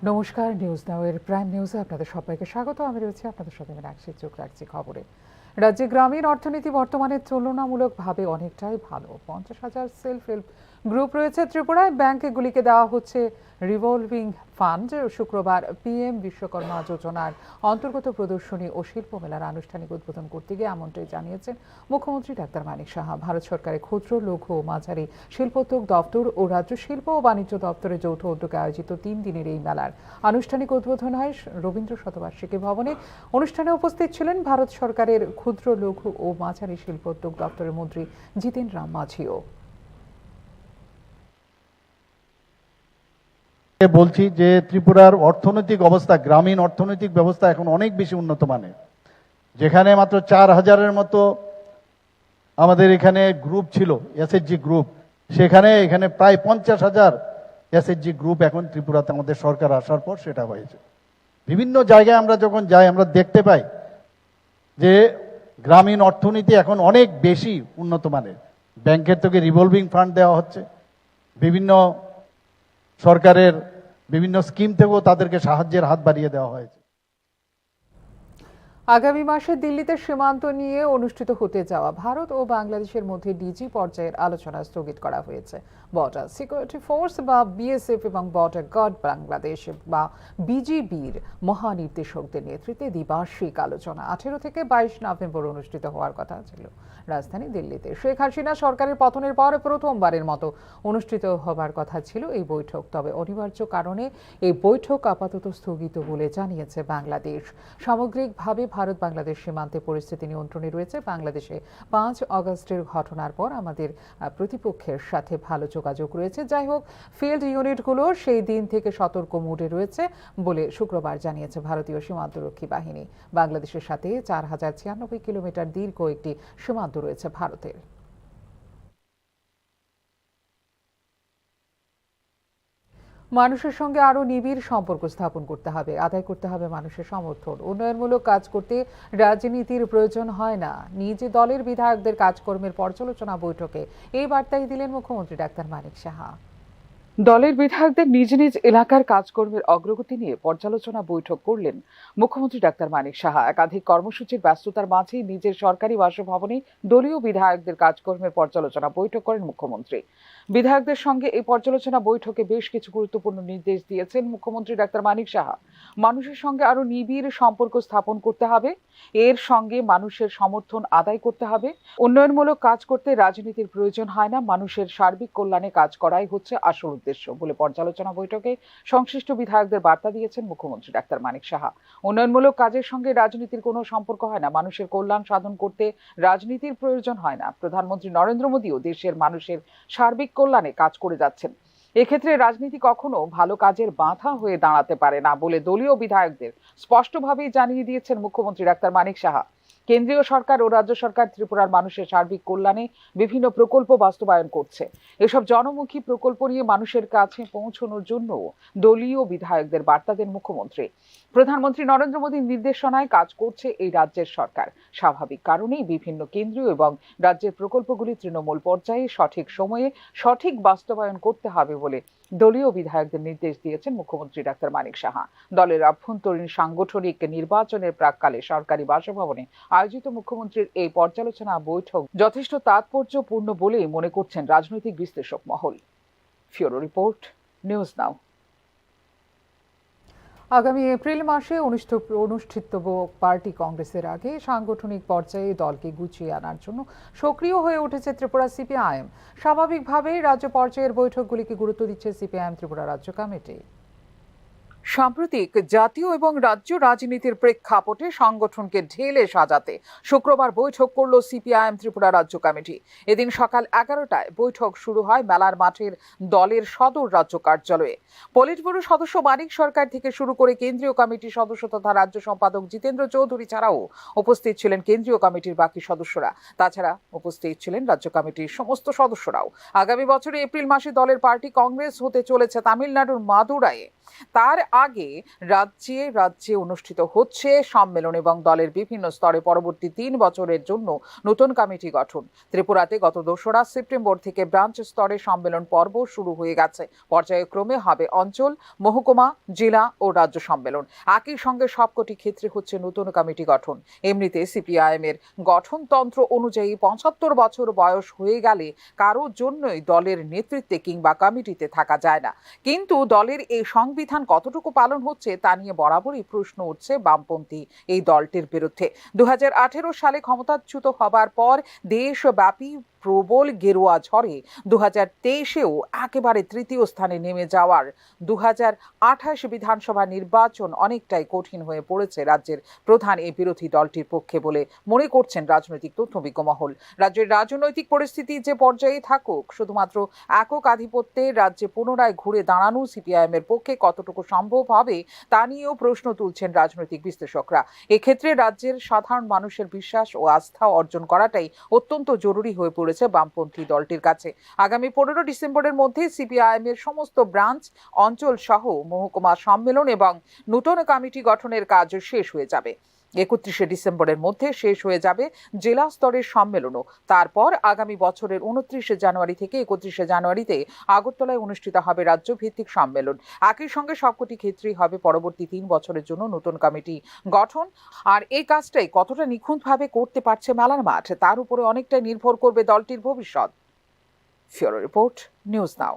নমস্কার, news নাওয়ের prime নিউজে আপনাদের সবাইকে স্বাগত। আমি রয়েছি আপনাদের সাথে রাখছি, চোখ রাখছি খবরে। রাজ্যে গ্রামীণ অর্থনীতি বর্তমানে তুলনামূলকভাবে অনেকটাই ভালো। 50,000 সেলফ হেল্প গ্রুপ রয়েছে ত্রিপুরায়। ব্যাংকগুলিকে দেওয়া হচ্ছে রিভলভিং ফান্ড। শুক্রবার পিএম বিশ্বকর্মা যোজনার অন্তর্গত প্রদর্শনী ও শিল্প মেলার আনুষ্ঠানিক উদ্বোধন করতে গিয়ে এমনটাই জানিয়েছেন মুখ্যমন্ত্রী ডাক্তার মানিক সাহা। ভারত সরকারের ক্ষুদ্র, লঘু ও মাঝারি শিল্পোদ্যোগ দপ্তর ও রাজ্য শিল্প ও বাণিজ্য দপ্তরের যৌথ উদ্যোগে আয়োজিত 3 দিনের এই মেলার আনুষ্ঠানিক উদ্বোধন হয় রবীন্দ্র শতবার্ষিকী ভবনে। অনুষ্ঠানে উপস্থিত ছিলেন ভারত সরকারের ক্ষুদ্র, লঘু ও মাঝারি শিল্পোদ্যোগ দপ্তরের মন্ত্রী জিতেন রাম মাঝিও। বলছি যে ত্রিপুরার অর্থনৈতিক অবস্থা, গ্রামীণ অর্থনৈতিক ব্যবস্থা এখন অনেক বেশি উন্নত মানের। যেখানে মাত্র 4,000-এর মতো আমাদের এখানে গ্রুপ ছিল, এসএইচজি গ্রুপ, এখানে প্রায় 50,000 এসএইচজি গ্রুপ এখন ত্রিপুরাতে আমাদের সরকার আসার পর সেটা হয়েছে। বিভিন্ন জায়গায় আমরা যখন যাই আমরা দেখতে পাই যে গ্রামীণ অর্থনীতি এখন অনেক বেশি উন্নত মানের। ব্যাংকের থেকে রিভলভিং ফান্ড দেওয়া হচ্ছে, বিভিন্ন সরকারের বিভিন্ন স্কিম থেকেও তাদেরকে সাহায্যের হাত বাড়িয়ে দেওয়া হয়েছে। আগামী মাসে দিল্লিতে সীমান্ত নিয়ে অনুষ্ঠিত হতে যাওয়া ভারত ও বাংলাদেশের মধ্যে ডিজি পর্যায়ের আলোচনা স্থগিত করা হয়েছে। বর্ডার সিকিউরিটি ফোর্স বা বিএসএফ এবং বর্ডার গার্ড বাংলাদেশ বা বিজিবির মহানির্দেশকদের নেতৃত্বে দ্বিবার্ষিক আলোচনা 18 থেকে 22 নভেম্বর অনুষ্ঠিত হওয়ার কথা ছিল রাজধানী দিল্লিতে। শেখ হাসিনা সরকারের পতনের পর প্রথমবারের মতো অনুষ্ঠিত হবার কথা ছিল এই বৈঠক। তবে অনিবার্য কারণে এই বৈঠক আপাতত স্থগিত বলে জানিয়েছে বাংলাদেশ। সামগ্রিকভাবে ভারত বাংলাদেশ সীমান্তে পরিস্থিতি নিয়ন্ত্রণে রয়েছে। বাংলাদেশে 5 আগস্টের ঘটনার পর আমাদের প্রতিপক্ষের সাথে ভালো যোগাযোগ রয়েছে। যাই হোক, ফিল্ড ইউনিটগুলো সেই দিন থেকে সতর্ক মোডে রয়েছে বলে শুক্রবার জানিয়েছে ভারতীয় সীমান্তরক্ষী বাহিনী। বাংলাদেশের সাথে 4,096 কিলোমিটার দীর্ঘ একটি সীমান্ত রয়েছে ভারতের। মানুষের সঙ্গে আরো নিবিড় সম্পর্ক স্থাপন করতে হবে, আদায় করতে হবে মানুষের সমর্থন। উন্নয়নমূলক কাজ করতে রাজনীতির প্রয়োজন হয় না। নিজ দলের বিধায়কদের কাজকর্মের পর্যালোচনা বৈঠকে এই বার্তাই দিলেন মুখ্যমন্ত্রী ডাক্তার মানিক সাহা। দলের বিধায়কদের নিজ নিজ এলাকার কাজকর্মের অগ্রগতি নিয়ে পর্যালোচনা বৈঠক করলেন মুখ্যমন্ত্রী ডাক্তার মানিক সাহা। একাধিক কর্মসূচির ব্যস্ততার মাঝেই নিজের সরকারি বাসভবনে দলীয় বিধায়কদের কাজকর্মের পর্যালোচনা বৈঠক করেন মুখ্যমন্ত্রী। বিধায়কদের সঙ্গে এই পর্যালোচনা বৈঠকে বেশ কিছু গুরুত্বপূর্ণ নির্দেশ দিয়েছেন মুখ্যমন্ত্রী ডাক্তার মানিক সাহা। মানুষের সঙ্গে আরো নিবিড় সম্পর্ক স্থাপন করতে হবে, এর সঙ্গে মানুষের সমর্থন আদায় করতে হবে। উন্নয়নমূলক কাজ করতে রাজনীতির প্রয়োজন হয় না, মানুষের সার্বিক কল্যাণে কাজ করাই হচ্ছে আসল উদ্দেশ্য বলে পর্যালোচনা বৈঠকে সংশ্লিষ্ট বিধায়কদের বার্তা দিয়েছেন মুখ্যমন্ত্রী ডাক্তার মানিক সাহা। উন্নয়নমূলক কাজের সঙ্গে রাজনীতির কোনো সম্পর্ক হয় না, মানুষের কল্যাণ সাধন করতে রাজনীতির প্রয়োজন হয় না। প্রধানমন্ত্রী নরেন্দ্র মোদীও দেশের মানুষের সার্বিক কল্যাণে কাজ করে যাচ্ছেন। এক্ষেত্রে রাজনীতি কখনো ভালো কাজের বাধা হয়ে দাঁড়াতে পারে না বলে দলীয় বিধায়কদের স্পষ্টভাবেই জানিয়ে দিয়েছেন মুখ্যমন্ত্রী ডাক্তার মানিক সাহা। কেন্দ্রীয় সরকার ও রাজ্য সরকার ত্রিপুরার মানুষের সার্বিক কল্যাণে বিভিন্ন প্রকল্প বাস্তবায়ন করছে। এসব জনমুখী প্রকল্প নিয়ে মানুষের কাছে পৌঁছানোর জন্য দলীয় বিধায়কদের বার্তা দেন মুখ্যমন্ত্রী। প্রধানমন্ত্রী নরেন্দ্র মোদীর নির্দেশনায় কাজ করছে এই রাজ্যের সরকার। স্বাভাবিক কারণেই বিভিন্ন কেন্দ্রীয় এবং রাজ্যের প্রকল্পগুলি তৃণমূল পর্যায়ে সঠিক সময়ে সঠিক বাস্তবায়ন করতে হবে বলে দলীয় বিধায়কদের নির্দেশ দিয়েছেন মুখ্যমন্ত্রী ডাক্তার মানিক সাহা। দলের অভ্যন্তরীণ সাংগঠনিক নির্বাচনের প্রাক্কালে সরকারি বাসভবনে আয়োজিত মুখ্যমন্ত্রীর এই পর্যালোচনা বৈঠক যথেষ্ট তাৎপর্যপূর্ণ বলেই মনে করছেন রাজনৈতিক বিশ্লেষক মহল। ফিওরো রিপোর্ট, নিউজ নাও। আগামী এপ্রিল মাসে অনুষ্ঠিতব্য পার্টি কংগ্রেসের আগে সাংগঠনিক পর্যায়ে দলকে গুছিয়ে আনার জন্য সক্রিয় হয়ে উঠেছে ত্রিপুরা সিপিআইএম। স্বাভাবিকভাবেই রাজ্য পর্যায়ের বৈঠকগুলিকে গুরুত্ব দিচ্ছে সিপিআইএম ত্রিপুরা রাজ্য কমিটি। সাম্প্রতিক জাতীয় এবং রাজ্য রাজনীতির প্রেক্ষাপটে সংগঠনকে ঢেলে সাজাতে শুক্রবার বৈঠক করল সিপিআইএম ত্রিপুরা রাজ্য কমিটি। এদিন সকাল 11টায় বৈঠক শুরু হয় মেলার মাঠের দলের সদর রাজ্য কার্যালয়ে। পলিট ব্যুরো সদস্য মানিক সরকার থেকে শুরু করে কেন্দ্রীয় কমিটির সদস্য তথা রাজ্য সম্পাদক জিতেন্দ্র চৌধুরী ছাড়াও উপস্থিত ছিলেন কেন্দ্রীয় কমিটির বাকি সদস্যরা। তাছাড়া উপস্থিত ছিলেন রাজ্য কমিটির সমস্ত সদস্যরাও। আগামী বছরে এপ্রিল মাসে দলের পার্টি কংগ্রেস হতে চলেছে তামিলনাড়ুর মাদুরাইয়ে। তার আগে রাজ্যে রাজ্যে অনুষ্ঠিত হচ্ছে সম্মেলন এবং দলের বিভিন্ন স্তরে পরবর্তী 3 বছরের জন্য নতুন কমিটি গঠন। ত্রিপুরাতে গত 2রা সেপ্টেম্বর থেকে ব্রাঞ্চ স্তরে সম্মেলন পর্ব শুরু হয়ে গেছে। পর্যায়ক্রমে হবে অঞ্চল, মহকুমা, জেলা ও রাজ্য সম্মেলন। একই সঙ্গে সবকটি ক্ষেত্রে হচ্ছে নতুন কমিটি গঠন। এমনিতে সিপিআইএম এর গঠনতন্ত্র অনুযায়ী 75 বছর বয়স হয়ে গেলে কারোর জন্যই দলের নেতৃত্বে কিংবা কমিটিতে থাকা যায় না। কিন্তু দলের এই সংবিধান কতটুকু পালন হচ্ছে তা নিয়ে বরাবরই প্রশ্ন উঠছে বামপন্থী এই দলটির বিরুদ্ধে। 2018 সালে ক্ষমতাচ্যুত হবার পর দেশব্যাপী প্রবল গেরুয়া ঝড়ে 2023-এও একেবারে তৃতীয় স্থানে নেমে যাওয়ার 2028 বিধানসভা নির্বাচন অনেকটাই কঠিন হয়ে পড়েছে রাজ্যের প্রধান এই বিরোধী দলটির পক্ষে বলে মনে করছেন রাজনৈতিক তথ্যবিজ্ঞ মহল। রাজ্যের রাজনৈতিক পরিস্থিতি যে পর্যায়ে থাকুক, শুধুমাত্র একক আধিপত্যে রাজ্যে পুনরায় ঘুরে দাঁড়ানো সিপিআইএম এর পক্ষে কতটুকু সম্ভব হবে তা নিয়েও প্রশ্ন তুলছেন রাজনৈতিক বিশ্লেষকরা। এক্ষেত্রে রাজ্যের সাধারণ মানুষের বিশ্বাস ও আস্থা অর্জন করাটাই অত্যন্ত জরুরি হয়ে পড়েছে বামপন্থী দলটির কাছে। আগামী 15 ডিসেম্বরের মধ্যে সিপিআইএম এর সমস্ত ব্রাঞ্চ, অঞ্চল সহ মহকুমা সম্মেলন এবং নতুন কমিটি গঠনের কাজ শেষ হয়ে যাবে। 31 ডিসেম্বরের মধ্যে শেষ হয়ে যাবে জেলা স্তরের সম্মেলনও। তারপর আগামী বছরের 29 জানুয়ারি থেকে 31 জানুয়ারিতে আগরতলায় অনুষ্ঠিত হবে রাজ্য ভিত্তিক সম্মেলন। একই সঙ্গে সবকটি ক্ষেত্রেই হবে পরবর্তী 3 বছরের জন্য নতুন কমিটি গঠন। আর এই কাজটাই কতটা নিখুঁতভাবে করতে পারছে মেলার মাঠ, তার উপরে অনেকটাই নির্ভর করবে দলটির ভবিষ্যৎ। ফিওরো রিপোর্ট, নিউজ নাও।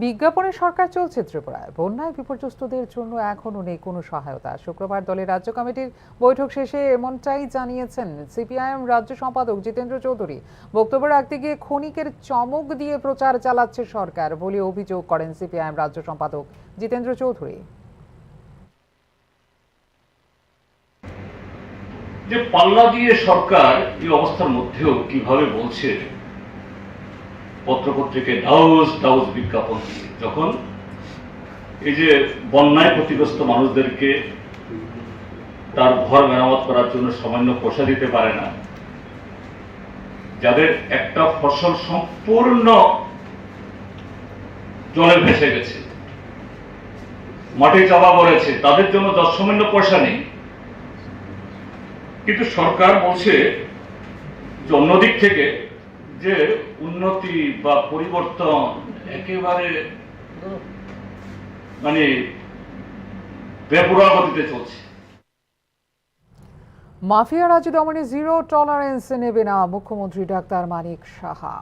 বিজ্ঞাপনে সরকার চলছে ত্রিপুরায়। বন্যায় বিপর্যস্তদের জন্য এখনও নেই কোনো সহায়তা। শুক্রবার দলের রাজ্য কমিটির বৈঠক শেষে এমনটাই জানিয়েছেন সিপিআইএম রাজ্য সম্পাদক জিতেন্দ্র চৌধুরী। বক্তব্য রাখতে গিয়ে ক্ষণিকের চমক দিয়ে প্রচার চালাচ্ছে সরকার বলে অভিযোগ করেন সিপিআইএম রাজ্য সম্পাদক জিতেন্দ্র চৌধুরী। যে পাল্লা দিয়ে সরকার এই অবস্থার মধ্যেও কিভাবে বলছে পত্রপত্রিকায় ডাউজ ডাউজ বিজ্ঞাপন দিয়ে, যখন এই যে বন্যায় ক্ষতিগ্রস্ত মানুষদেরকে তার ঘর মেরামত করার জন্য সামান্য পয়সা দিতে পারে না, যাদের একটা ফসল সম্পূর্ণ জলে ভেসে গেছে, মাটি চাপা পড়েছে, তাদের জন্য সামান্য পয়সা নেই। কিন্তু সরকার বলছে যে অন্যদিক থেকে যে উন্নতি বা পরিবর্তন একেবারে মানে বেপরোয়া গতিতে চলছে। মাফিয়া রাজ দমনে জিরো টলারেন্স নেবে না মুখ্যমন্ত্রী ডাক্তার মানিক সাহা।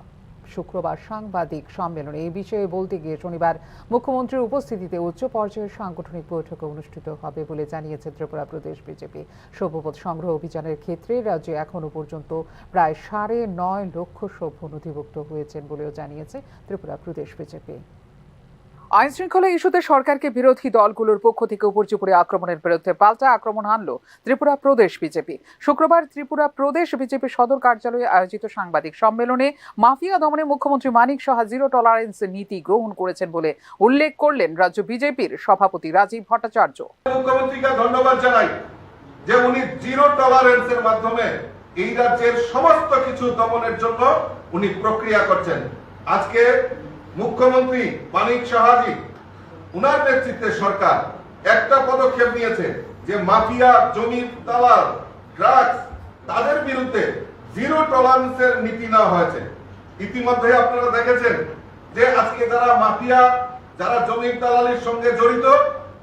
শুক্রবার সাংবাদিক সম্মেলনে এই বিষয়ে বলতে গিয়ে শনিবার মুখ্যমন্ত্রীর উপস্থিতিতে উচ্চ পর্যায়ের সাংগঠনিক বৈঠক অনুষ্ঠিত হবে বলে জানিয়েছে ত্রিপুরা প্রদেশ বিজেপি। সভ্যপদ সংগ্রহ অভিযানের ক্ষেত্রে রাজ্যে এখনো পর্যন্ত প্রায় 9.5 লক্ষ সভ্য নথিভুক্ত হয়েছেন বলেও জানিয়েছে ত্রিপুরা প্রদেশ বিজেপি। আইন শৃঙ্খলা ইস্যুতে সরকারকে বিরোধী দলগুলোর পক্ষ থেকে উপর্যুপরি আক্রমণের বিরুদ্ধে পাল্টা আক্রমণ হানল ত্রিপুরা প্রদেশ বিজেপি। শুক্রবার ত্রিপুরা প্রদেশ বিজেপি সদর কার্যালয়ে আয়োজিত সাংবাদিক সম্মেলনে মাফিয়া দমনে মুখ্যমন্ত্রী মানিক সাহা জিরো টলারেন্স নীতি গ্রহণ করেছেন বলে উল্লেখ করলেন রাজ্য বিজেপির সভাপতি রাজীব ভট্টাচার্য। মুখ্যমন্ত্রীকে ধন্যবাদ জানাই যে উনি জিরো টলারেন্সের মাধ্যমে এই রাজ্যের সমস্ত কিছু দমনের জন্য উনি প্রক্রিয়া করছেন। আজকে মুখ্যমন্ত্রী মানিক সাহাজি উনার নেতৃত্বে সরকার একটা পদক্ষেপ নিয়েছে যে মাফিয়া, জমির দালাল, ড্রাগস তাদের বিরুদ্ধে জিরো টলারেন্সের নীতি নেওয়া হয়েছে। ইতিমধ্যে আপনারা দেখেছেন যে আজকে যারা মাফিয়া, যারা জমির দালালির সঙ্গে জড়িত,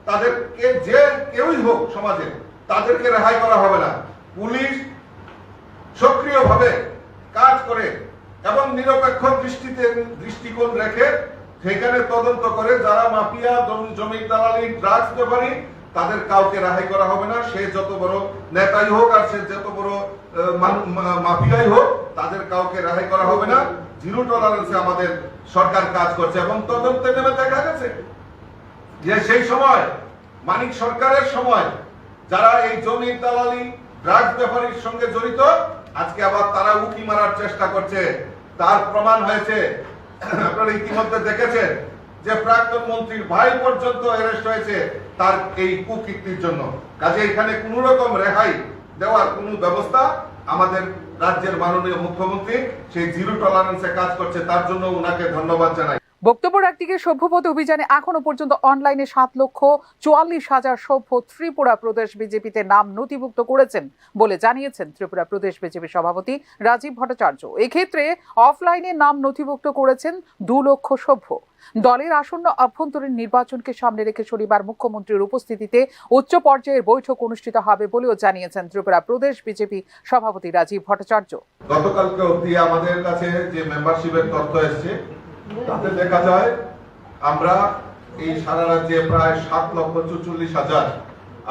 তাদেরকে যে কেউই হোক সমাজে তাদেরকে রেহাই করা হবে না। পুলিশ সক্রিয়ভাবে কাজ করে এবং নিরপেক্ষ দৃষ্টিকোণ রেখে সেখানে তদন্ত করে যারা মাফিয়া, জমির দালালি, ড্রাগস ব্যাপারী, তাদের কাউকে রেহাই করা হবে না। সে যত বড় নেতাই হোক আর সে যত বড় মাফিয়াই হোক, তাদের কাউকে রেহাই করা হবে না। জিরো টলারেন্সে আমাদের সরকার কাজ করছে এবং তদন্তে নেমে দেখা গেছে যে সেই সময় মানিক সরকারের সময় যারা এই জমির দালালি, ড্রাগস ব্যাপারীর সঙ্গে জড়িত, আজকে আবার তারা উকি মারার চেষ্টা করছে। তার প্রমাণ হয়েছে, আপনারা ইতিমধ্যে দেখেছেন যে প্রাক্তন মন্ত্রীর ভাই পর্যন্ত অ্যারেস্ট হয়েছে তার এই কুকীর্তির জন্য। কাজে এখানে কোন রকম রেহাই দেওয়ার কোন ব্যবস্থা আমাদের রাজ্যের মাননীয় মুখ্যমন্ত্রী সেই জিরো টলারেন্সে কাজ করছে, তার জন্য উনাকে ধন্যবাদ জানাই। বক্তব্য একদিকে সভ্যপদ অভিযানে এখনো পর্যন্ত অনলাইনে 7,44,000 সভ্য ত্রিপুরা প্রদেশ বিজেপিতে নাম নথিভুক্ত করেছেন বলে জানিয়েছেন ত্রিপুরা প্রদেশ বিজেপি সভাপতি রাজীব ভট্টাচার্য। এক্ষেত্রে অফলাইনে নাম নথিভুক্ত করেছেন 2 লক্ষ সভ্য। দলের আসন্ন অভ্যন্তরীণ নির্বাচনকে সামনে রেখে শনিবার মুখ্যমন্ত্রীর উপস্থিতিতে উচ্চ পর্যায়ের বৈঠক অনুষ্ঠিত হবে বলেও জানিয়েছেন ত্রিপুরা প্রদেশ বিজেপি সভাপতি রাজীব ভট্টাচার্য। গতকালকে অবধি আমাদের কাছে যে মেম্বারশিপের তথ্য এসেছে তাতে দেখা যায় আমরা এই সারা রাজ্যে প্রায় 7,44,000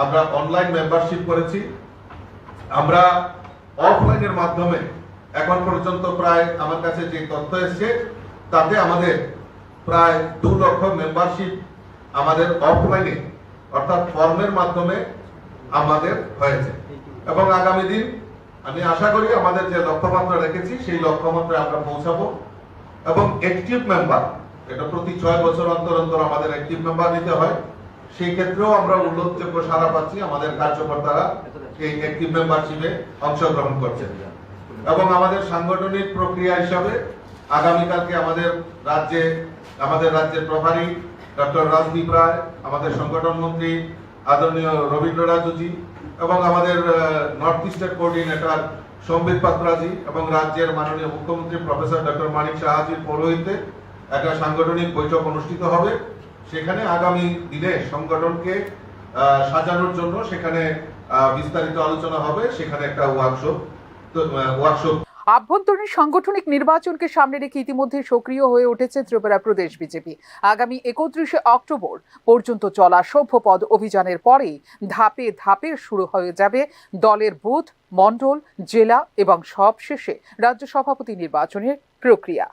আমরা অনলাইন মেম্বারশিপ করেছি। আমরা অফলাইনের মাধ্যমে এখন পর্যন্ত প্রায় আমার কাছে যে তথ্য এসেছে তাতে আমাদের প্রায় 2 লক্ষ মেম্বারশিপ আমাদের অফলাইনে অর্থাৎ ফর্মের মাধ্যমে আমাদের হয়েছে এবং আগামী দিন আমি আশা করি আমাদের যে লক্ষ্যমাত্রা রেখেছি সেই লক্ষ্যমাত্রায় আমরা পৌঁছাবো। এবং অ্যাক্টিভ মেম্বার, এটা প্রতি 6 বছর অন্তর অন্তর আমাদের অ্যাক্টিভ মেম্বার নিতে হয়, সেই ক্ষেত্রেও আমরা উল্লেখযোগ্য সাড়া পাচ্ছি। আমাদের কার্যকর্তারা এই অ্যাক্টিভ মেম্বারশিপে অংশগ্রহণ করছেন এবং আমাদের সাংগঠনিক প্রক্রিয়া হিসাবে আগামীকালকে আমাদের রাজ্যের প্রভারী ডক্টর রাজদীপ রায়, আমাদের সংগঠন মন্ত্রী আদরণীয় রবীন্দ্র রাজুজি এবং আমাদের নর্থ ইস্টের কোঅর্ডিনেটর সম্বিত পাত্রাজি এবং রাজ্যের মাননীয় মুখ্যমন্ত্রী প্রফেসর ডক্টর মানিক সাহাজির পৌরোহিত্যে একটা সাংগঠনিক বৈঠক অনুষ্ঠিত হবে। সেখানে আগামী দিনে সংগঠনকে সাজানোর জন্য সেখানে বিস্তারিত আলোচনা হবে, সেখানে একটা ওয়ার্কশপ আভ্যন্তরীণ সাংগঠনিক নির্বাচনকে সামনে রেখে ইতিমধ্যে সক্রিয় হয়ে উঠেছে ত্রিপুরা প্রদেশ বিজেপি। আগামী 31শে অক্টোবর পর্যন্ত চলা সভ্যপদ অভিযানের পরে ধাপে ধাপে শুরু হয়ে যাবে দলের বুথ, মণ্ডল, জেলা এবং সবশেষে রাজ্য সভাপতি নির্বাচনের প্রক্রিয়া।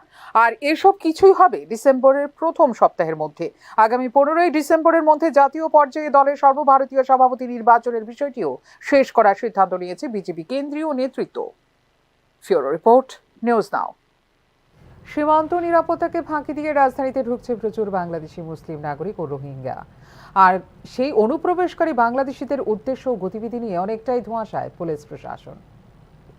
আর এসব কিছুই হবে ডিসেম্বরের প্রথম সপ্তাহের মধ্যে। আগামী 15ই ডিসেম্বরের মধ্যে জাতীয় পর্যায়ে দলের সর্বভারতীয় সভাপতি নির্বাচনের বিষয়টিও শেষ করার সিদ্ধান্ত নিয়েছে বিজেপি কেন্দ্রীয় নেতৃত্ব। ফিওরো রিপোর্ট, নিউজ নাও। সীমান্ত নিরাপত্তাকে ফাঁকি দিয়ে রাজধানীতে ঢুকছে প্রচুর বাংলাদেশি মুসলিম নাগরিক ও রোহিঙ্গা। আর সেই অনুপ্রবেশকারী বাংলাদেশিদের উদ্দেশ্য ও গতিবিধি নিয়ে অনেকটাই ধোঁয়াশায় পুলিশ প্রশাসন।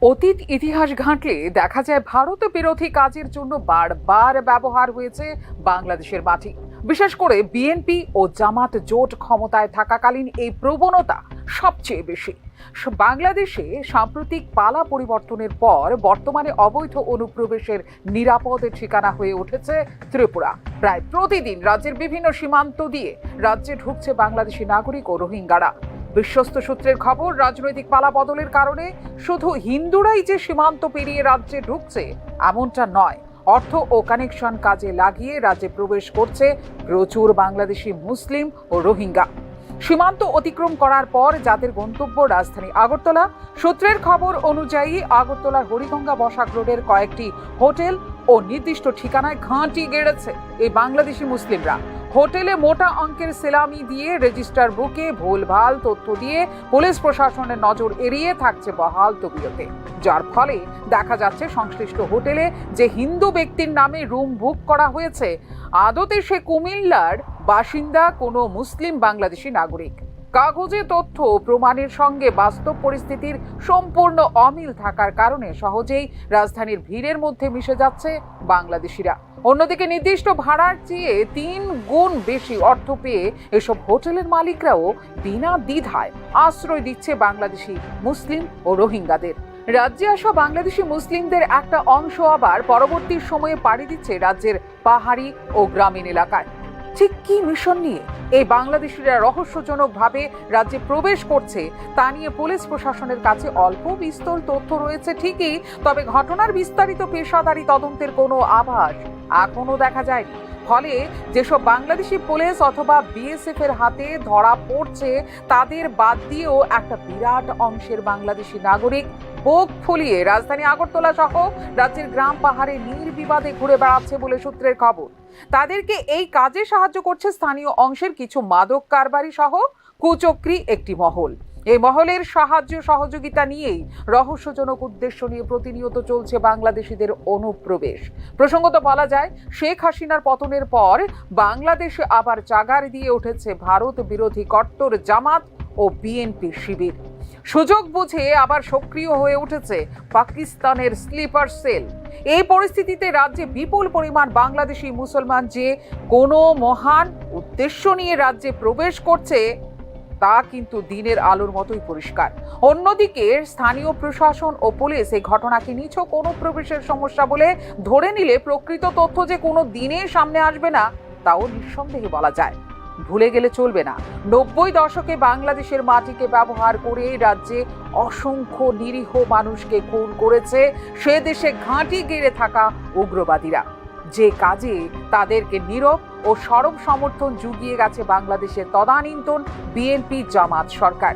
অতীত ইতিহাস ঘাঁটলে দেখা যায় ভারত বিরোধী কাজের জন্য বারবার ব্যবহার হয়েছে বাংলাদেশের মাটি। বিশেষ করে বিএনপি ও জামাত জোট ক্ষমতায় থাকাকালীন এই প্রবণতা সবচেয়ে বেশি। বাংলাদেশে সাম্প্রতিক পালা পরিবর্তনের পর বর্তমানে অবৈধ অনুপ্রবেশের নিরাপদ ঠিকানা হয়ে উঠেছে ত্রিপুরা। প্রায় প্রতিদিন রাজ্যের বিভিন্ন সীমান্ত দিয়ে রাজ্যে ঢুকছে বাংলাদেশি নাগরিক ও রোহিঙ্গারা। বিশ্বস্ত সূত্রের খবর, রাজনৈতিক পালা বদলের কারণে শুধু হিন্দুরাই যে সীমান্ত পেরিয়ে রাজ্যে ঢুকছে এমনটা নয়। অর্থ ও কানেকশন কাজে লাগিয়ে রাজ্যে প্রবেশ করছে প্রচুর বাংলাদেশি মুসলিম ও রোহিঙ্গা। সীমান্ত অতিক্রম করার পর যাদের গন্তব্য রাজধানী আগরতলা, সূত্রের খবর অনুযায়ী আগরতলার হরিগঙ্গা বসাক রোডের কয়েকটি হোটেল ও নির্দিষ্ট ঠিকানায় ঘাঁটি গেড়েছে এই বাংলাদেশি মুসলিমরা। হোটেলে মোটা অঙ্কের সেলামি দিয়ে রেজিস্টার বুকে ভুলভাল তথ্য দিয়ে পুলিশ প্রশাসনের নজর এড়িয়ে থাকছে বহাল তবিয়তে, যার ফলে দেখা যাচ্ছে সংশ্লিষ্ট হোটেলে যে হিন্দু ব্যক্তির নামে রুম বুক করা হয়েছে আদতে সে কুমিল্লার বাসিন্দা কোনো মুসলিম বাংলাদেশি নাগরিক। কাগজে তথ্য প্রমাণের সঙ্গে বাস্তব পরিস্থিতির সম্পূর্ণ অমিল থাকার কারণে সহজেই রাজধানীর ভিড়ের মধ্যে মিশে যাচ্ছে বাংলাদেশিরা। অন্যদিকে নির্দিষ্ট ভাড়ার চেয়ে 3 গুণ বেশি অর্থ পেয়ে এসব হোটেলের মালিকরাও বিনা দ্বিধায় আশ্রয় দিচ্ছে বাংলাদেশি মুসলিম ও রোহিঙ্গাদের। রাজ্যে আসা বাংলাদেশি মুসলিমদের একটা অংশ আবার পরবর্তী সময়ে পাড়ি দিচ্ছে রাজ্যের পাহাড়ি ও গ্রামীণ এলাকায়। ঠিক কি মিশন নিয়ে এই বাংলাদেশিরা রহস্যজনকভাবে রাজ্যে প্রবেশ করছে তা নিয়ে পুলিশ প্রশাসনের কাছে অল্প বিস্তর তথ্য রয়েছে ঠিকই, তবে ঘটনার বিস্তারিত পেশাদারি তদন্তের কোনো আভাস এখনো দেখা যায়নি। ফলে যেসব বাংলাদেশি পুলিশ অথবা বিএসএফ এর হাতে ধরা পড়ছে তাদের বাদ দিয়েও একটা বিরাট অংশের বাংলাদেশি নাগরিক বুক ফুলিয়ে রাজধানী আগরতলা সহ রাজ্যের গ্রাম পাহাড়ে নির্বিবাদে ঘুরে বেড়াচ্ছে বলে সূত্রের খবর। তাদেরকে এই কাজে সাহায্য করছে স্থানীয় অংশের কিছু মাদক কারবারি সহ কুচক্রী একটি মহল। এই মহলের সাহায্য সহযোগিতা নিয়েই রহস্যজনক উদ্দেশ্য নিয়ে প্রতিনিয়ত চলছে বাংলাদেশিদের অনুপ্রবেশ। প্রসঙ্গত বলা যায়, শেখ হাসিনার পতনের পর বাংলাদেশে আবার জাগার দিয়ে উঠেছে ভারত বিরোধী কট্টর জামাত ও বিএনপি শিবির। সুযোগ বুঝে আবার সক্রিয় হয়ে উঠেছে পাকিস্তানের স্লিপার সেল। এই পরিস্থিতিতে রাজ্যে বিপুল পরিমাণ বাংলাদেশি মুসলমান যে কোনো মহান উদ্দেশ্য নিয়ে রাজ্যে প্রবেশ করছে তা কিন্তু দিনের আলোর মতোই পরিষ্কার। অন্যদিকে স্থানীয় প্রশাসন ও পুলিশ এই ঘটনাকে নিছক অনুপ্রবেশের সমস্যা বলে ধরে নিলে প্রকৃত তথ্য যে কোনো দিনে সামনে আসবে না তাও নিঃসন্দেহে বলা যায়। ভুলে গেলে চলবে না, 90 দশকে বাংলাদেশের মাটিকে ব্যবহার করে রাজ্যে অসংখ্য নিরীহ মানুষকে খুন করেছে সে দেশে ঘাঁটি গেড়ে থাকা উগ্রবাদীরা। যে কাজে তাদেরকে নীরব ও সরব সমর্থন জুগিয়ে গেছে বাংলাদেশের তদানীন্তন বিএনপি জামাত সরকার।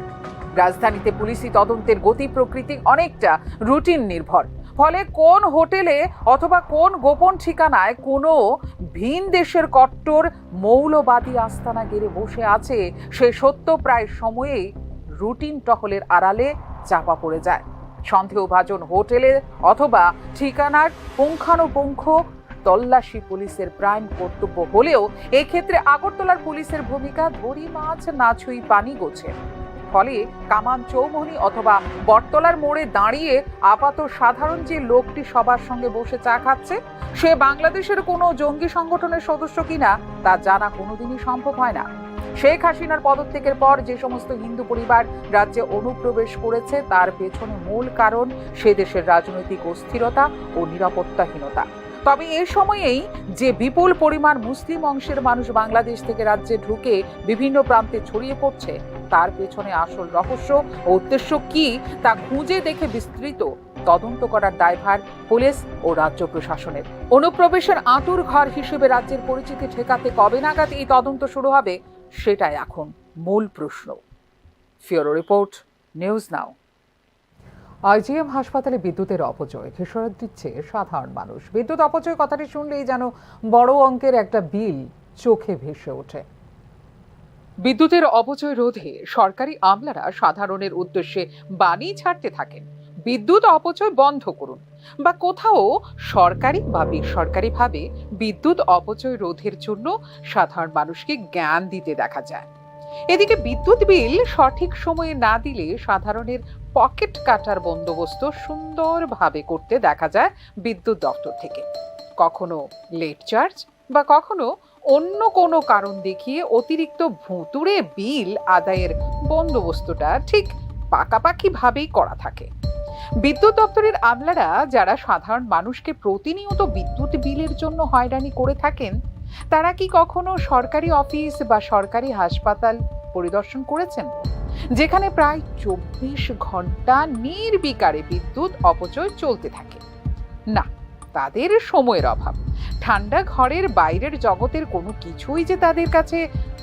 রাজধানীতে পুলিশি তদন্তের গতি প্রকৃতি অনেকটা রুটিন নির্ভর। ফলে কোন হোটেলে অথবা কোন গোপন ঠিকানায় কোনো ভিন দেশের কট্টর মৌলবাদী আস্তানা গেড়ে বসে আছে সে সত্য প্রায় সময়েই রুটিন টহলের আড়ালে চাপা পড়ে যায়। সন্দেহভাজন হোটেলে অথবা ঠিকানার পুঙ্খানুপুঙ্খ তল্লাশি পুলিশের প্রাইম কর্তব্য হলেও এক্ষেত্রে আগরতলার পুলিশের ভূমিকা ধরি মাছ না ছুঁই পানি গোছে। ফলে কামান চৌমুহনী অথবা বটতলার মোড়ে দাঁড়িয়ে আপাত সাধারণ যে লোকটি সবার সঙ্গে বসে চা খাচ্ছে সে বাংলাদেশের কোনো জঙ্গি সংগঠনের সদস্য কিনা তা জানা কোনোদিনই সম্ভব হয় না। শেখ হাসিনার পদত্যাগের পর যে সমস্ত হিন্দু পরিবার রাজ্যে অনুপ্রবেশ করেছে তার পেছনে মূল কারণ সে দেশের রাজনৈতিক অস্থিরতা ও নিরাপত্তাহীনতা। তবে এ সময়েই যে বিপুল পরিমাণ মুসলিম অংশের মানুষ বাংলাদেশ থেকে রাজ্যে ঢুকে বিভিন্ন প্রান্তে ছড়িয়ে পড়ছে তার পেছনে আসল রহস্য ও উদ্দেশ্য কি তা খুঁজে দেখে বিস্তৃত তদন্ত করার দায়ভার পুলিশ ও রাজ্য প্রশাসনের। অনুপ্রবেশের আঁতুর ঘর হিসেবে রাজ্যের পরিচিতি ঠেকাতে কবে নাগাদ এই তদন্ত শুরু হবে সেটাই এখন মূল প্রশ্ন। ফিওরো রিপোর্ট, নিউজ নাও। আইজিএম হাসপাতালে বিদ্যুতের অপচয় খেসারত দিচ্ছে সাধারণ মানুষ। বিদ্যুৎ অপচয় কথাটি শুনলেই যেন বড় অঙ্কের একটা বিল চোখে ভেসে ওঠে। বিদ্যুতের অপচয় রোধে সরকারি আমলারা সাধারণের উদ্দেশ্যে বাণী ছাড়তে থাকেন, বিদ্যুৎ অপচয় বন্ধ করুন, বা কোথাও সরকারি বা বেসরকারিভাবে বিদ্যুৎ অপচয় রোধের জন্য সাধারণ মানুষকে জ্ঞান দিতে দেখা যায়। এদিকে বিদ্যুৎ বিল সঠিক সময়ে না দিলে সাধারণের পকেট কাটার বন্দোবস্ত সুন্দরভাবে করতে দেখা যায় বিদ্যুৎ দপ্তর থেকে। কখনো লেট চার্জ বা কখনো অন্য কোনো কারণ দেখিয়ে অতিরিক্ত ভুতুড়ে বিল আদায়ের বন্দোবস্তটা ঠিক পাকাপাকিভাবেই করা থাকে। বিদ্যুৎ দপ্তরের আমলারা যারা সাধারণ মানুষকে প্রতিনিয়ত বিদ্যুৎ বিলের জন্য হয়রানি করে থাকেন তারা কি কখনো সরকারি অফিস বা সরকারি হাসপাতাল পরিদর্শন করেছেন যেখানে প্রায় 24 ঘন্টা নির্বিকারে বিদ্যুৎ অপচয় চলতে থাকে? না, তাদের সময়ের অভাব। ঠান্ডা ঘরের বাইরের জগতের কোনো কিছুই যে তাদের কাছে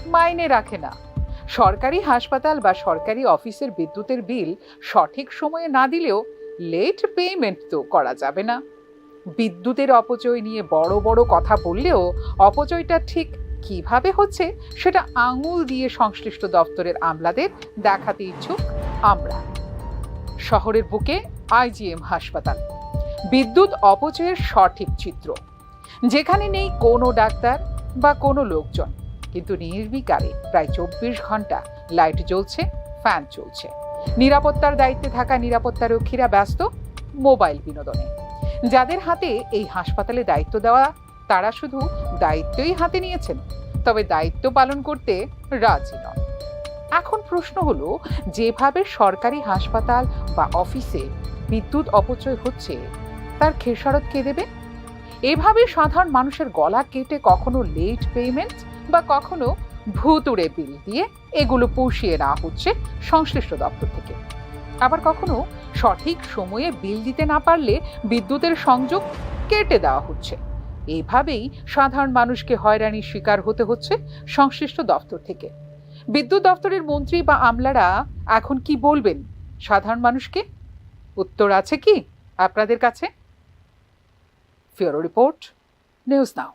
মাইনে রাখে না। সরকারি হাসপাতাল বা সরকারি অফিসের বিদ্যুতের বিল সঠিক সময়ে না দিলেও লেট পেমেন্ট তো করা যাবে না। বিদ্যুতের অপচয় নিয়ে বড় বড় কথা বললেও অপচয়টা ঠিক কিভাবে হচ্ছে সেটা আঙুল দিয়ে সংশ্লিষ্ট দপ্তরের আমলাদের দেখাতে ইচ্ছুক আমরা। শহরের বুকে আইজিএম হাসপাতাল, বিদ্যুৎ অপচয়ের সঠিক চিত্র, যেখানে নেই কোনো ডাক্তার বা কোনো লোকজন, কিন্তু নির্বিকারে প্রায় 24 ঘন্টা লাইট জ্বলছে, ফ্যান চলছে। নিরাপত্তার দায়িত্বে থাকা নিরাপত্তারক্ষীরা ব্যস্ত মোবাইল বিনোদনে। যাদের হাতে এই হাসপাতালে দায়িত্ব দেওয়া তারা শুধু দায়িত্বই হাতে নিয়েছেন, তবে দায়িত্ব পালন করতে রাজি নন। এখন প্রশ্ন হলো, যেভাবে সরকারি হাসপাতাল বা অফিসে বিদ্যুৎ অপচয় হচ্ছে তার খেসারত কে দেবে? এভাবে সাধারণ মানুষের গলা কেটে কখনো লেট পেমেন্ট বা কখনো ভুতুড়ে বিল দিয়ে এগুলো পুষিয়ে নেওয়া হচ্ছে সংশ্লিষ্ট দপ্তর থেকে। আবার কখনো সঠিক সময়ে বিল দিতে না পারলে বিদ্যুতের সংযোগ কেটে দেওয়া হচ্ছে। এইভাবেই সাধারণ মানুষকে হয়রানির শিকার হতে হচ্ছে সংশ্লিষ্ট দপ্তর থেকে। বিদ্যুৎ দপ্তরের মন্ত্রী বা আমলারা এখন কি বলবেন সাধারণ মানুষকে? উত্তর আছে কি আপনাদের কাছে? ফিওরো রিপোর্ট, নিউজ নাও।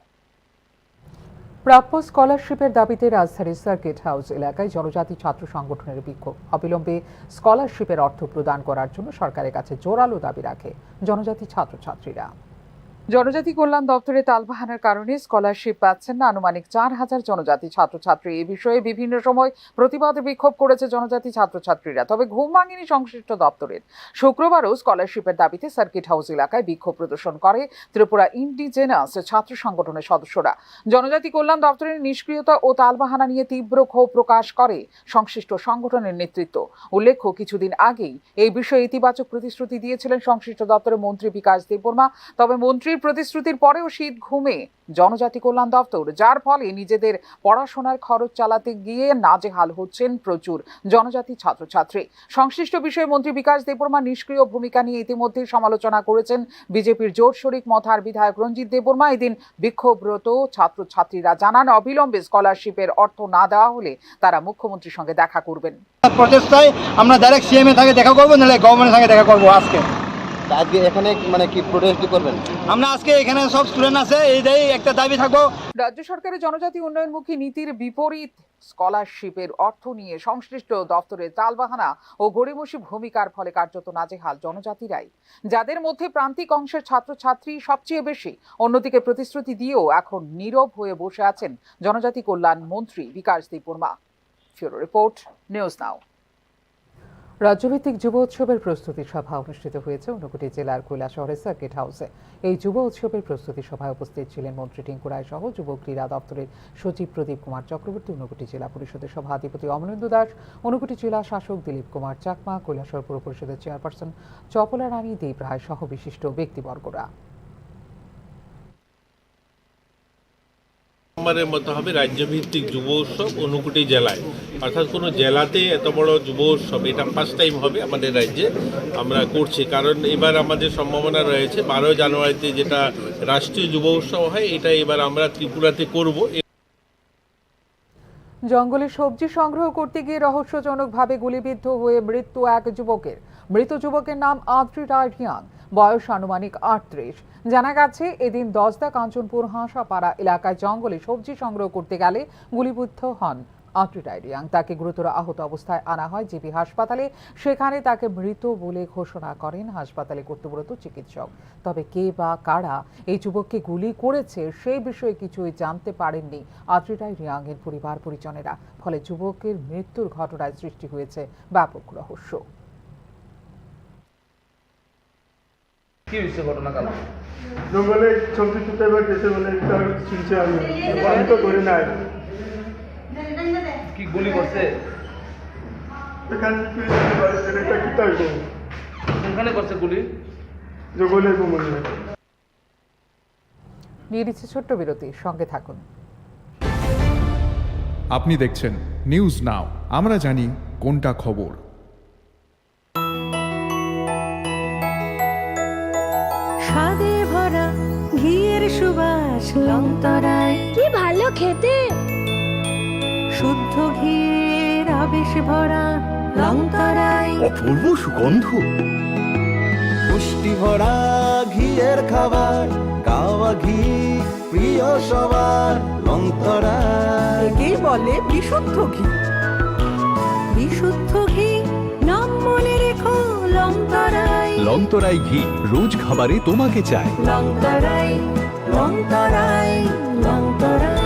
প্রাপ্য স্কলারশিপের দাবিতে রাজধানীর সার্কিট হাউস এলাকায় জনজাতি ছাত্র সংগঠনের বিক্ষোভ। অবিলম্বে স্কলারশিপের অর্থ প্রদান করার জন্য সরকারের কাছে জোরালো দাবি রাখে জনজাতি ছাত্রছাত্রীরা। জনজাতি কল্যাণ দপ্তরে তালবাহানার কারণে স্কলারশিপ পাচ্ছেন না আনুমানিক 4,000 জনজাতি ছাত্রছাত্রী। এ বিষয়ে বিভিন্ন সময় প্রতিবাদ বিক্ষোভ করেছে জনজাতি ছাত্রছাত্রীরা, তবে ঘুম ভাঙেনি সংশ্লিষ্ট দপ্তরের। শুক্রবারও স্কলারশিপের দাবিতে সার্কিট হাউস এলাকায় বিক্ষোভ প্রদর্শন করে ত্রিপুরা ইন্ডিজেনাস ছাত্র সংগঠনের সদস্যরা। জনজাতি কল্যাণ দপ্তরের নিষ্ক্রিয়তা ও তালবাহানা নিয়ে তীব্র ক্ষোভ প্রকাশ করে সংশ্লিষ্ট সংগঠনের নেতৃত্ব। উল্লেখ্য, কিছুদিন আগেই এই বিষয়ে ইতিবাচক প্রতিশ্রুতি দিয়েছিলেন সংশ্লিষ্ট দপ্তরের মন্ত্রী বিকাশ দেববর্মা। তবে মন্ত্রীর প্রতিশ্রুতির পরেও শীত ঘুমে জনজাতি কল্যাণ দপ্তর, যার ফলে নিজেদের পড়াশোনার খরচ চালাতে গিয়ে নাজেহাল হচ্ছেন প্রচুর জনজাতি ছাত্রছাত্রী। সংশ্লিষ্ট বিষয়ে মন্ত্রী বিকাশ দেববর্মা নিষ্ক্রিয় ভূমিকা নিয়ে ইতিমধ্যে সমালোচনা করেছেন বিজেপির জোট শরিক মথার বিধায়ক রঞ্জিত দেববর্মা। এদিন বিক্ষোভরত ছাত্রছাত্রীরা জানান, অবিলম্বে স্কলারশিপের অর্থ না দেওয়া হলে তারা মুখ্যমন্ত্রীর সঙ্গে দেখা করবেন। প্রচেষ্টায় আমরা ডাইরেক্ট সিএম এর সঙ্গে দেখা করবো, নাহলে গভর্নমেন্টের সঙ্গে দেখা করবো। আজকে এখানে কি প্রোটেস্ট করবেন? আমরা আজকে এখানে সব স্টুডেন্ট আছে, এইটাই একটা দাবি থাকবো। রাজ্য সরকারের জনজাতি উন্নয়নমুখী নীতির বিপরীত স্কলারশিপের অর্থ নিয়ে সংশ্লিষ্ট দপ্তরের তালবাহানা ও গড়িমসি ভূমিকার ফলে কার্যত নাজেহাল জনজাতিরাই, যাদের মধ্যে প্রান্তিক অংশের ছাত্রছাত্রী সবচেয়ে বেশি। অন্যদিকে প্রতিশ্রুতি দিয়েও এখন নীরব হয়ে বসে আছেন জনজাতি কল্যাণ মন্ত্রী Bikash Debbarma. Bureau report, news now. রাজ্যভিত্তিক যুব উৎসবের প্রস্তুতি সভা অনুষ্ঠিত হয়েছে ঊনকোটি জেলার কৈলাসহরের সার্কিট হাউসে। এই যুব উৎসবের প্রস্তুতি সভায় উপস্থিত ছিলেন মন্ত্রী টিঙ্কু রায় সহ যুব ক্রীড়া দপ্তরের সচিব প্রদীপ কুমার চক্রবর্তী, ঊনকোটি জেলা পরিষদের সভাধিপতি অমলেন্দু দাস, ঊনকোটি জেলা শাসক দিলীপ কুমার চাকমা, কৈলাসহর পৌর পরিষদের চেয়ারপারসন চপলা রানী দেব রায় সহ বিশিষ্ট ব্যক্তিবর্গরা। নম্বরের মতো হবে রাজ্যভিত্তিক যুব উৎসব ঊনকোটি জেলায়, অর্থাৎ কোনো জেলাতে এত বড় যুব উৎসব এটা ফার্স্ট টাইম হবে আমাদের রাজ্যে। আমরা করছি কারণ এবার আমাদের সম্ভাবনা রয়েছে 12 জানুয়ারিতে যেটা রাষ্ট্রীয় যুব উৎসব হয়, এটা এবার আমরা ত্রিপুরাতে করব। জঙ্গলে সবজি সংগ্রহ করতে গিয়ে রহস্যজনকভাবে গুলিবিদ্ধ হয়ে মৃত্যু এক যুবকের। মৃত যুবকের নাম আত্রিরাইডিয়াং, বয়স আনুমানিক 38। জানা গেছে, এদিন দশদা কাঞ্চনপুর হাঁসাপাড়া এলাকায় জঙ্গলে সবজি সংগ্রহ করতে গেলে গুলিবিদ্ধ হন আত্রিরাইডিয়াং। তাকে গুরুতর আহত অবস্থায় আনা হয় জিবি হাসপাতালে। সেখানে তাকে মৃত বলে ঘোষণা করেন হাসপাতালে কর্তব্যরত চিকিৎসক। তবে কে বা কারা এই যুবককে গুলি করেছে সেই বিষয়ে কিছুই জানতে পারেননি আত্রিরাইডিয়াং এর পরিবার পরিজনেরা। ফলে যুবকের মৃত্যুর ঘটনায় সৃষ্টি হয়েছে ব্যাপক রহস্য। কি হয়েছে ঘটনাকাল? জঙ্গলে সবজি তুলতে এবার গেছে বলে একটা শুনছি আমি তো করি নাই। কি গুলি করছে? এখানে একটা কিতা হইব, কোনখানে করছে গুলি? জঙ্গলে মনে হয়। নিয়ে নিচ্ছে ছোট্ট বিরতি, সঙ্গে থাকুন। আপনি দেখছেন নিউজ নাও, আমরা জানি কোনটা খবর। স্বাদে ভরা ঘিয়ের সুবাস লংতরায়, কি ভালো খেতে। শুদ্ধ ঘিয়ের আবেশ ভরা লংতরায়, অপূর্ব সুগন্ধ, পুষ্টি ভরা ঘিয়ের খাবার, কাওয়া ঘি প্রিয় সবার লংতরায়। একেই বলে বিশুদ্ধ ঘি। বিশুদ্ধ ঘি নাম মনে রেখো লংতরায়। লংতরাই ঘি রোজ খাবারে তোমাকে চাই। Longtharai, Longtharai, Longtharai.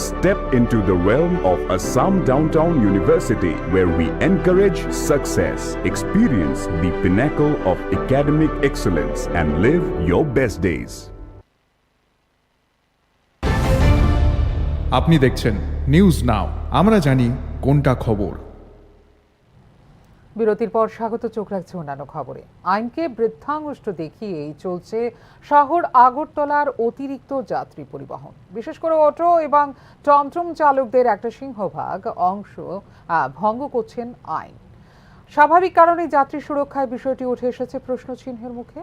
Step into the realm of Assam Downtown University, where we encourage success, experience the pinnacle of academic excellence, and live your best days. আপনি দেখছেন নিউজ নাও, আমরা জানি কোনটা খবর। বিরতির পর স্বাগত। চোখ রাখছে অন্যান্য খবরে। আইনকে বৃদ্ধাঙ্গুষ্ঠ দেখিয়েই চলছে শহর আগরতলার অতিরিক্ত যাত্রী পরিবহন। বিশেষ করে অটো এবং টমটম চালকদের একটা সিংহভাগ অংশ ভঙ্গ করছেন আইন। স্বাভাবিক কারণে যাত্রী সুরক্ষায় বিষয়টি উঠে এসেছে প্রশ্নচিহ্নের মুখে।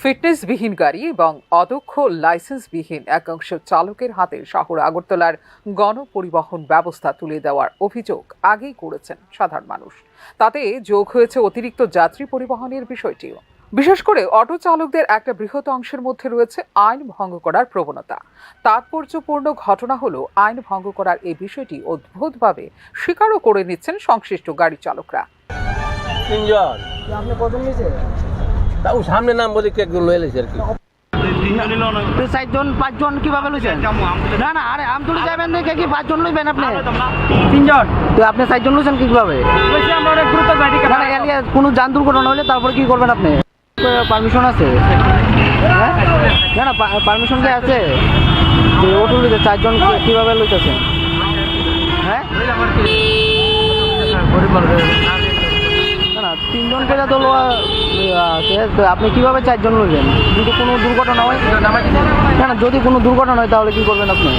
ফিটনেসবিহীন গাড়ি এবং অদক্ষ লাইসেন্সবিহীন একাংশ চালকের হাতে শহর আগরতলার গণপরিবহন ব্যবস্থা তুলে দেওয়ার অভিযোগ আগেই করেছেন সাধারণ মানুষ। তাতে যোগ হয়েছে অতিরিক্ত যাত্রী পরিবহনের বিষয়টিও। বিশেষ করে অটো চালকদের একটা বৃহৎ অংশের মধ্যে রয়েছে আইন ভঙ্গ করার প্রবণতা। তাৎপর্যপূর্ণ ঘটনা হলো আইন ভঙ্গ করার এই বিষয়টি অদ্ভুতভাবে স্বীকারও করে নিচ্ছেন সংশ্লিষ্ট গাড়ি চালকরা। তিনজন আপনি কত নিয়েছে তাও সামনে নাম বলে কে লয়ে লেছে আর কি তো 4জন 5জন কিভাবে লইছেন না না আরে আমতুলি যাবেন দেখে কি 5জন লইবেন আপনি 3জন তো আপনি 4জন লইছেন কিভাবে কইছি আমরা অনেক দ্রুত গাড়ি কাটা এলিয়া কোনো যান দুর্ঘটনা হলে তারপর কি করবেন আপনি পারমিশন আছে না না পারমিশন কি আছে অটো লইতে 4জন কিভাবে লইতেছেন হ্যাঁ না 3জন করে তো আপনি কিভাবে 4জন লইবেন যদি কোনো দুর্ঘটনা হয় না যদি কোনো দুর্ঘটনা হয় তাহলে কি করবেন আপনি?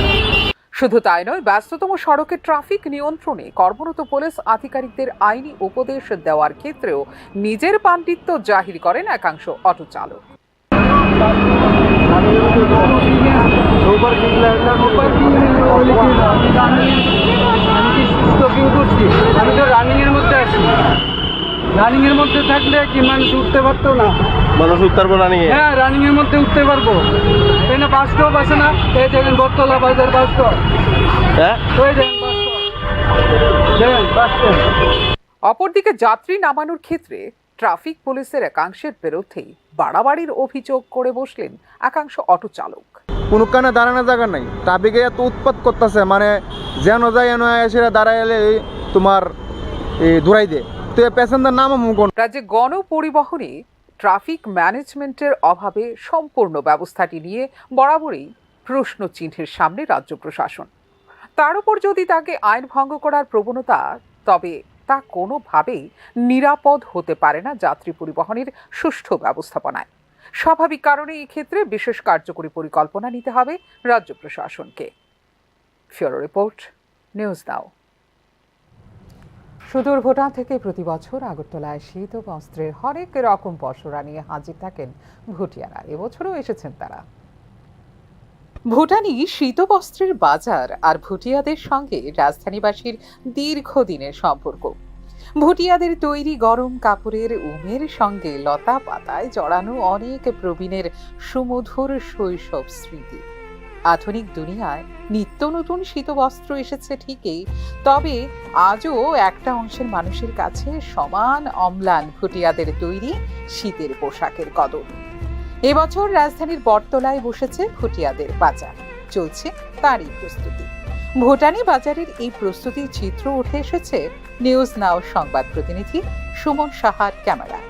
শুধু তাই নয়, ব্যস্ততম সড়কে ট্রাফিক নিয়ন্ত্রণে কর্মরত পুলিশ আধিকারিকদের আইনি উপদেশ দেওয়ার ক্ষেত্রেও নিজের পাণ্ডিত্য জাহির করেন একাংশ অটো চালক। আমি তো রানিং এর মধ্যে আছি, রানিং এর মধ্যে থাকলে কি মানুষ উঠতে পারতো না? মানুষ উঠতে পারবো রানিং এ? হ্যাঁ রানিং এর মধ্যে উঠতে পারবো। এখানে বাস স্টপ আছে না, এই দেখেন বটতলা বাজার বাস স্টপ, হ্যাঁ ওই দেখেন বাস স্টপ, দেখেন বাস স্টপ। অপরদিকে যাত্রী নামানোর ক্ষেত্রে ট্রাফিক পুলিশের একাংশের বিরুদ্ধেই বাড়াবাড়ির অভিযোগ করে বসলেন একাংশ অটো চালক। কোনো কানে দাঁড়ানোর জায়গা নাই, ট্রাফিকে এত উৎপাত করতেছে, মানে যেন যায় এনে এসে দাঁড়াইলে তোমার দূরাই দে তো প্যাসেঞ্জার নামামু কোন? রাজ্যে গণপরিবহনে ট্রাফিক ম্যানেজমেন্টের অভাবে সম্পূর্ণ ব্যবস্থাটি নিয়ে বরাবরই প্রশ্ন চিহ্নের সামনে রাজ্য প্রশাসন। তার উপর যদি তাকে আইন ভঙ্গ করার প্রবণতা, তবে তা কোনোভাবেই নিরাপদ হতে পারে না যাত্রী পরিবহনের সুষ্ঠু ব্যবস্থাপনায়। স্বাভাবিক কারণে এই ক্ষেত্রে বিশেষ কার্যকরী পরিকল্পনা নিতে হবে রাজ্য প্রশাসনকে। ফিউরো রিপোর্ট, নিউজ নাও। সুদূর ভুটান থেকে প্রতি বছর আগরতলায় শীত ও বস্ত্রের হরেক রকম পসরা নিয়ে হাজির থাকেন ভুটিয়ারা। এবছরও এসেছেন তারা। ভুটানি শীত বস্ত্রের বাজার আর ভুটিয়াদের সঙ্গে রাজধানীবাসীর দীর্ঘদিনের সম্পর্ক। ভুটিয়াদের তৈরি গরম কাপড়ের উমের সঙ্গে লতা পাতায় জড়ানো অনেক প্রবীণের সুমধুর শৈশব স্মৃতি। আধুনিক দুনিয়ায় নিত্য নতুন শীতবস্ত্র এসেছে ঠিকই, তবে আজও একটা অংশের মানুষের কাছে সমান অম্লান ভুটিয়াদের তৈরি শীতের পোশাকের কদর। এবছর রাজধানীর বটতলায় বসেছে ভুটিয়াদের বাজার, চলছে তারই প্রস্তুতি। ভুটানি বাজারের এই প্রস্তুতির চিত্র উঠে এসেছে নিউজ নাও সংবাদ প্রতিনিধি সুমন সাহার ক্যামেরায়।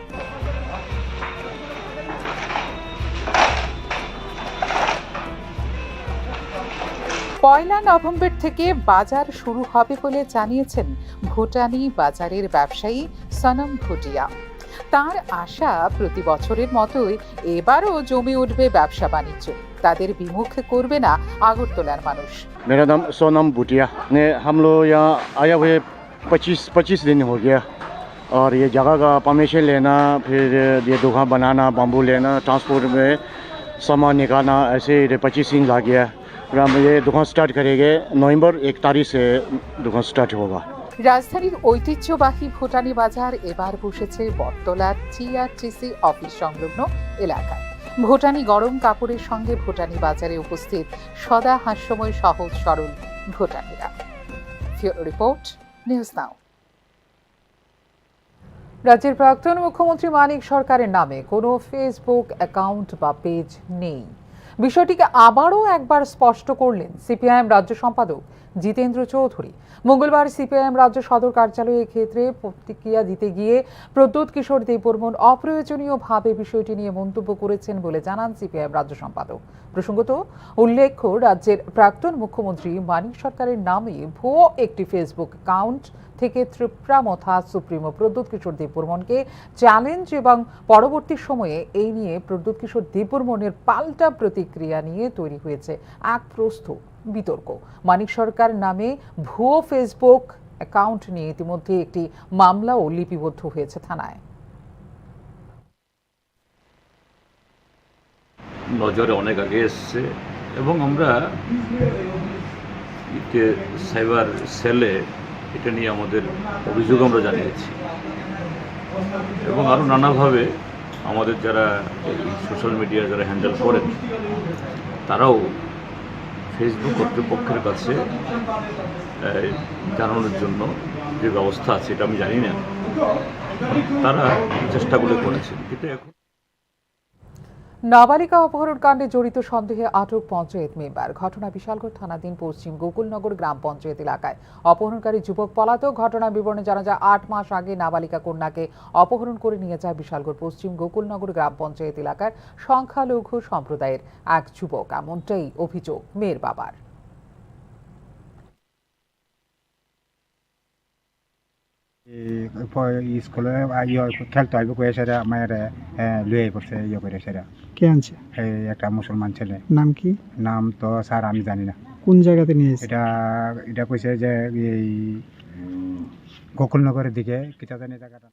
পয়লা নভেম্বর থেকে বাজার শুরু হবে বলে জানিয়েছেন ভুটানি বাজারের ব্যবসায়ী সনম ভুটিয়া। তার আশা, প্রতি বছরের মতোই এবারও জমে উঠবে ব্যবসা বাণিজ্য। তাদের বিমুখ করবে না আগরতলার মানুষ। मेरा नाम सोनम भूटिया ने हम लोग यहाँ आया हुए 25 दिन हो गया और ये जगह का परमिशन लेना, फिर ये दुकान बनाना, बाम्बू लेना, ट्रांसपोर्ट में सामान निकालना, ऐसे 25 दिन लग गया। हम ये दुकान स्टार्ट करेंगे नवंबर 1 तारीख से दुकान स्टार्ट होगा। রাজধানীর ঐতিহ্যবাহী ভুটানি বাজার এবার বসেছে বটতলার টিআরটিসি অফিস সংলগ্ন এলাকায়। ভুটানি গরম কাপড়ের সঙ্গে ভুটানি বাজারে উপস্থিত সদা হাস্যময় সহজ সরল ভুটানিরা। রিপোর্ট, নিউজ নাও। রাজ্যের প্রাক্তন মুখ্যমন্ত্রী মানিক সরকারের নামে কোনো ফেসবুক অ্যাকাউন্ট বা পেজ নেই। বিষয়টিকে আবারও একবার স্পষ্ট করলেন সিপিআইএম রাজ্য সম্পাদক জিতেন্দ্র চৌধুরী। মঙ্গলবার সিপিআইএম রাজ্য সদর কার্যালয়ে ক্ষেত্রে প্রতিক্রিয়া দিতে গিয়ে প্রদ্যোৎ কিশোর দেববর্মন অপ্রয়োজনীয়ভাবে বিষয়টি নিয়ে মন্তব্য করেছেন বলে জানান সিপিআইএম রাজ্য সম্পাদক। প্রসঙ্গত উল্লেখ্য, রাজ্যের প্রাক্তন মুখ্যমন্ত্রী মানিক সরকারের নামে ভুয়ো একটি ফেসবুক অ্যাকাউন্ট থেকে ত্রিপুরা মথা সুপ্রিমো প্রদ্যোৎ কিশোর দেববর্মনকে চ্যালেঞ্জ এবং পরবর্তী সময়ে এই নিয়ে প্রদ্যোৎ কিশোর দেববর্মনের পাল্টা প্রতিক্রিয়া নিয়ে তৈরি হয়েছে এক প্রস্থ বিতর্ক। মানিক সরকার নামে ভুয়ো ফেসবুক অ্যাকাউন্ট নিয়ে ইতিমধ্যে একটি মামলাও লিপিবদ্ধ হয়েছে থানায়। নজরে অনেক আগে এসছে এবং আমরা সাইবার সেলে এটা নিয়ে আমাদের অভিযোগ আমরা জানিয়েছি এবং আরও নানাভাবে আমাদের যারা সোশ্যাল মিডিয়া যারা হ্যান্ডেল করেন তারাও ফেসবুক কর্তৃপক্ষের কাছে জানানোর জন্য যে ব্যবস্থা আছে এটা আমি জানি না, তারা চেষ্টাগুলো করেছেন, কিন্তু এখন নাবালিকা অপহরণ কাণ্ডে জড়িত সন্দেহে আটক পঞ্চায়েত মেম্বার। ঘটনা বিশালগড় থানাধীন পশ্চিম গোকুলনগর গ্রাম পঞ্চায়েত এলাকায়। অপহরণকারী যুবক পলাতক। ঘটনার বিবরণে জানা যায় ৮ মাস আগে নাবালিকা কন্যাকে অপহরণ করে নিয়ে যায় বিশালগড় পশ্চিম গোকুলনগর গ্রাম পঞ্চায়েত এলাকার সংখ্যালঘু সম্প্রদায়ের এক যুবক। এমনটাই অভিযোগ মেয়ের বাবার। স্কুলে খেলতে আসবে কয়ে সেটা আমার লুয়ে পড়ছে করে সেটা কে আনছে? একটা মুসলমান ছেলে। নাম কি? নাম তো স্যার আমি জানি না। কোন জায়গাতে নিয়ে এটা কইছে যে এই গোকুলনগরের দিকে কিতা জানি জায়গাটা।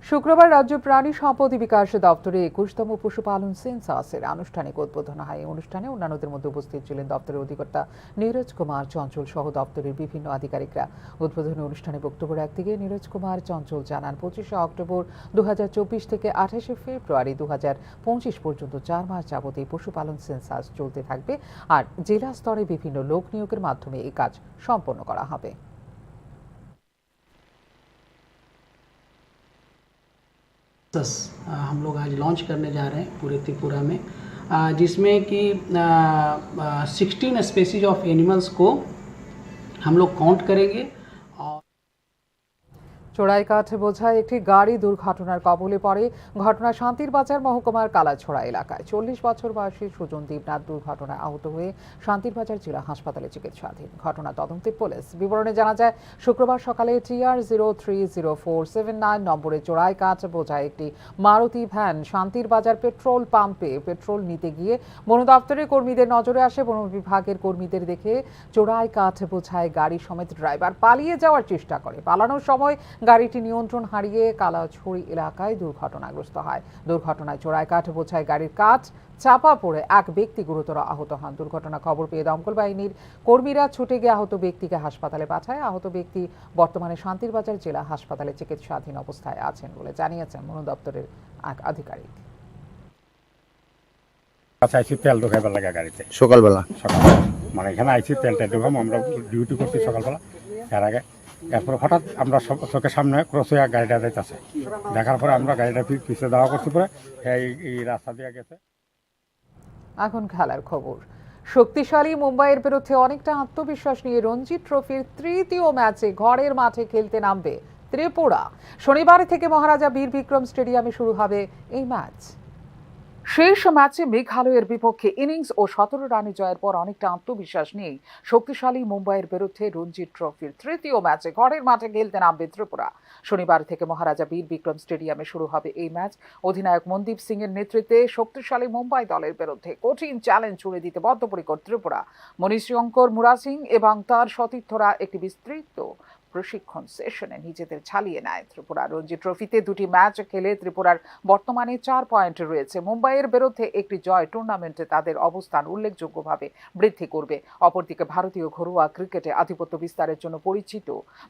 শুক্রবার রাজ্য প্রাণী সম্পদ বিকাশ দপ্তরে ২১তম পশুপালন সেন্সাসের আনুষ্ঠানিক উদ্বোধন হয়। এই অনুষ্ঠানে অন্যান্যদের মধ্যে উপস্থিত ছিলেন দপ্তরের অধিকর্তা নীরজ কুমার চঞ্চল সহ দপ্তরের বিভিন্ন আধিকারিকরা। উদ্বোধনী অনুষ্ঠানে বক্তব্য রাখতে গিয়ে নীরজ কুমার চঞ্চল জানান, ২৫শে অক্টোবর ২০২৪ থেকে ২৮শে ফেব্রুয়ারি ২০২৫ পর্যন্ত ৪ মাস যাবত এই পশুপালন সেন্সাস চলতে থাকবে আর জেলা স্তরে বিভিন্ন লোক নিয়োগের মাধ্যমে এই কাজ সম্পন্ন করা হবে। हम लोग आज लॉन्च करने जा रहे हैं पूरे त्रिपुरा में, जिसमें कि 16 स्पीसीज ऑफ एनिमल्स को हम लोग काउंट करेंगे। চোরাই কাঠ বোঝায় একটি গাড়ি দুর্ঘটনার কবলে পড়ে। ঘটনা শান্তির বাজার মহকুমার কালাছড়া এলাকায়। ৪০ বছর বয়সী সুজন দেবনাথ দুর্ঘটনায় আহত হয়ে শান্তির বাজার জেলা হাসপাতালে চিকিৎসাধীন। ঘটনা তদন্তে পুলিশ। বিবরণে জানা যায়, শুক্রবার সকালে TR 030479 নম্বরে চোরাই কাঠ বোঝায় একটি মারুতি ভ্যান শান্তির বাজার পেট্রোল পাম্পে পেট্রোল নিতে গিয়ে বন দপ্তরের কর্মীদের নজরে আসে। বন বিভাগের কর্মীদের দেখে চোরাই কাঠ বোঝায় গাড়ি সমেত ড্রাইভার পালিয়ে যাওয়ার চেষ্টা করে। পালানোর সময় গাড়িটি নিয়ন্ত্রণ হারিয়ে কালাছড়ি এলাকায় দুর্ঘটনাগ্রস্ত হয়। দুর্ঘটনায় চোরাই কাঠ বোঝায় গাড়ির কাঠ চাপা পড়ে এক ব্যক্তি গুরুতর আহত হন। দুর্ঘটনা খবর পেয়ে দমকল বাহিনীর কর্মীরা ছুটে গিয়ে আহত ব্যক্তিকে হাসপাতালে পাঠায়। আহত ব্যক্তি বর্তমানে শান্তির বাজার জেলা হাসপাতালে চিকিৎসাধীন অবস্থায় আছেন বলে জানিয়েছেন বন দপ্তরের এক আধিকারিক। আইসি তেল ঢোকাইবার লাগে গাড়িতে সকালবেলা মানে এখানে আইসি তেলটা ঢোকাম, আমরা ডিউটি করছি সকালবেলা। এর আগে এরপর হঠাৎ আমরা সব চোখের সামনে ক্রস হয়ে গাড়িটা যাইতেছে। দেখার পরে আমরা গাড়িটা পিছিয়ে দেওয়া করছি, পরে এই রাস্তা দিয়ে গেছে। এখন খেলার খবর। শক্তিশালী মুম্বাইয়ের বিরুদ্ধে অনেকটা আত্মবিশ্বাস নিয়ে রঞ্জি ট্রফির তৃতীয় ম্যাচে ঘরের মাঠে খেলতে নামবে ত্রিপুরা। শনিবার থেকে মহারাজা বীর বিক্রম স্টেডিয়ামে শুরু হবে এই ম্যাচ। শেষ ম্যাচে মেঘালয়ের বিপক্ষে ইনিংস ও ১৭ রানে জয়ের পর অনেকটা আত্মবিশ্বাস নিয়ে শক্তিশালী মুম্বাইয়ের বিরুদ্ধে রঞ্জি ট্রফির তৃতীয় ম্যাচে ঘরের মাঠে খেলতে নামবে ত্রিপুরা। শনিবার থেকে মহারাজা বীর বিক্রম স্টেডিয়ামে শুরু হবে এই ম্যাচ। অধিনায়ক মনদীপ সিং এর নেতৃত্বে শক্তিশালী মুম্বাই দলের বিরুদ্ধে কঠিন চ্যালেঞ্জ ছুড়ে দিতে বদ্ধপরিকর ত্রিপুরা। মনীষঙ্কর মুরা সিং এবং তার সতীর্থরা একটি বিস্তৃত প্রশিক্ষণ সেশনে নিজেদের ছালিয়ে নেয়। ত্রিপুরা রঞ্জি ট্রফিতে 2টি ম্যাচ খেলে ত্রিপুরার বর্তমানে 4 পয়েন্ট রয়েছে। মুম্বাইয়ের বিরুদ্ধে একটি জয় টুর্নামেন্টে তাদের অবস্থান উল্লেখযোগ্যভাবে বৃদ্ধি করবে। অপরদিকে ভারতীয় ঘরোয়া ক্রিকেটে আধিপত্য বিস্তারের জন্য পরিচিত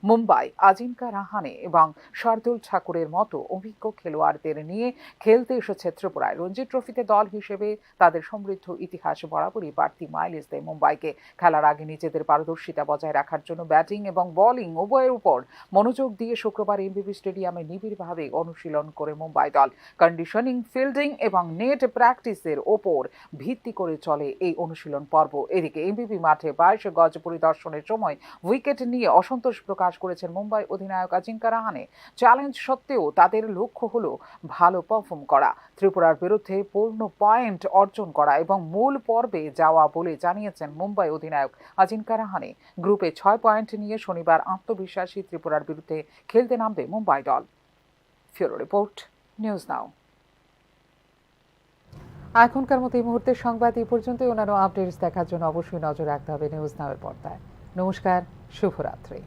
মুম্বাই আজিঙ্কা রাহানে এবং শার্দুল ঠাকুরের মতো অভিজ্ঞ খেলোয়াড়দের নিয়ে খেলতে এসেছে ত্রিপুরায়। রঞ্জি ট্রফিতে দল হিসেবে তাদের সমৃদ্ধ ইতিহাস বরাবরই বাড়তি মাইলেজ দেয় মুম্বাইকে। খেলার আগে নিজেদের পারদর্শিতা বজায় রাখার জন্য ব্যাটিং এবং বোলিং উভয়ের উপর মনোযোগ দিয়ে শুক্রবার এমবিবি স্টেডিয়ামে নিবিড়ভাবে অনুশীলন করে মুম্বাই দল। কন্ডিশনিং, ফিল্ডিং এবং নেট প্র্যাকটিসের ওপর ভিত্তি করে চলে এই অনুশীলন পর্ব। এদিকে এমবিবি মাঠে 22 গজ পরিদর্শনের সময় উইকেট নিয়ে অসন্তোষ প্রকাশ করেছেন মুম্বাই অধিনায়ক আজিঙ্কা রাহানে। চ্যালেঞ্জ সত্ত্বেও তাদের লক্ষ্য হলো ভালো পারফর্ম করা, ত্রিপুরার বিরুদ্ধে পূর্ণ পয়েন্ট অর্জন করা এবং মূল পর্বে যাওয়া বলে জানিয়েছেন মুম্বাই অধিনায়ক আজিঙ্কা রাহানে। গ্রুপে 6 পয়েন্ট নিয়ে শনিবার আত্মবিশ্বাসী ত্রিপুরার বিরুদ্ধে খেলতে নামবে মুম্বাই দল। ফিউরো রিপোর্ট, নিউজ নাও। এখনকার মতো এই মুহূর্তের সংবাদ এই পর্যন্তই। অন্যান্য আপডেটস দেখার জন্য অবশ্যই নজর রাখতে হবে নিউজ নাওয়ের পর্দায়। নমস্কার, শুভরাত্রি।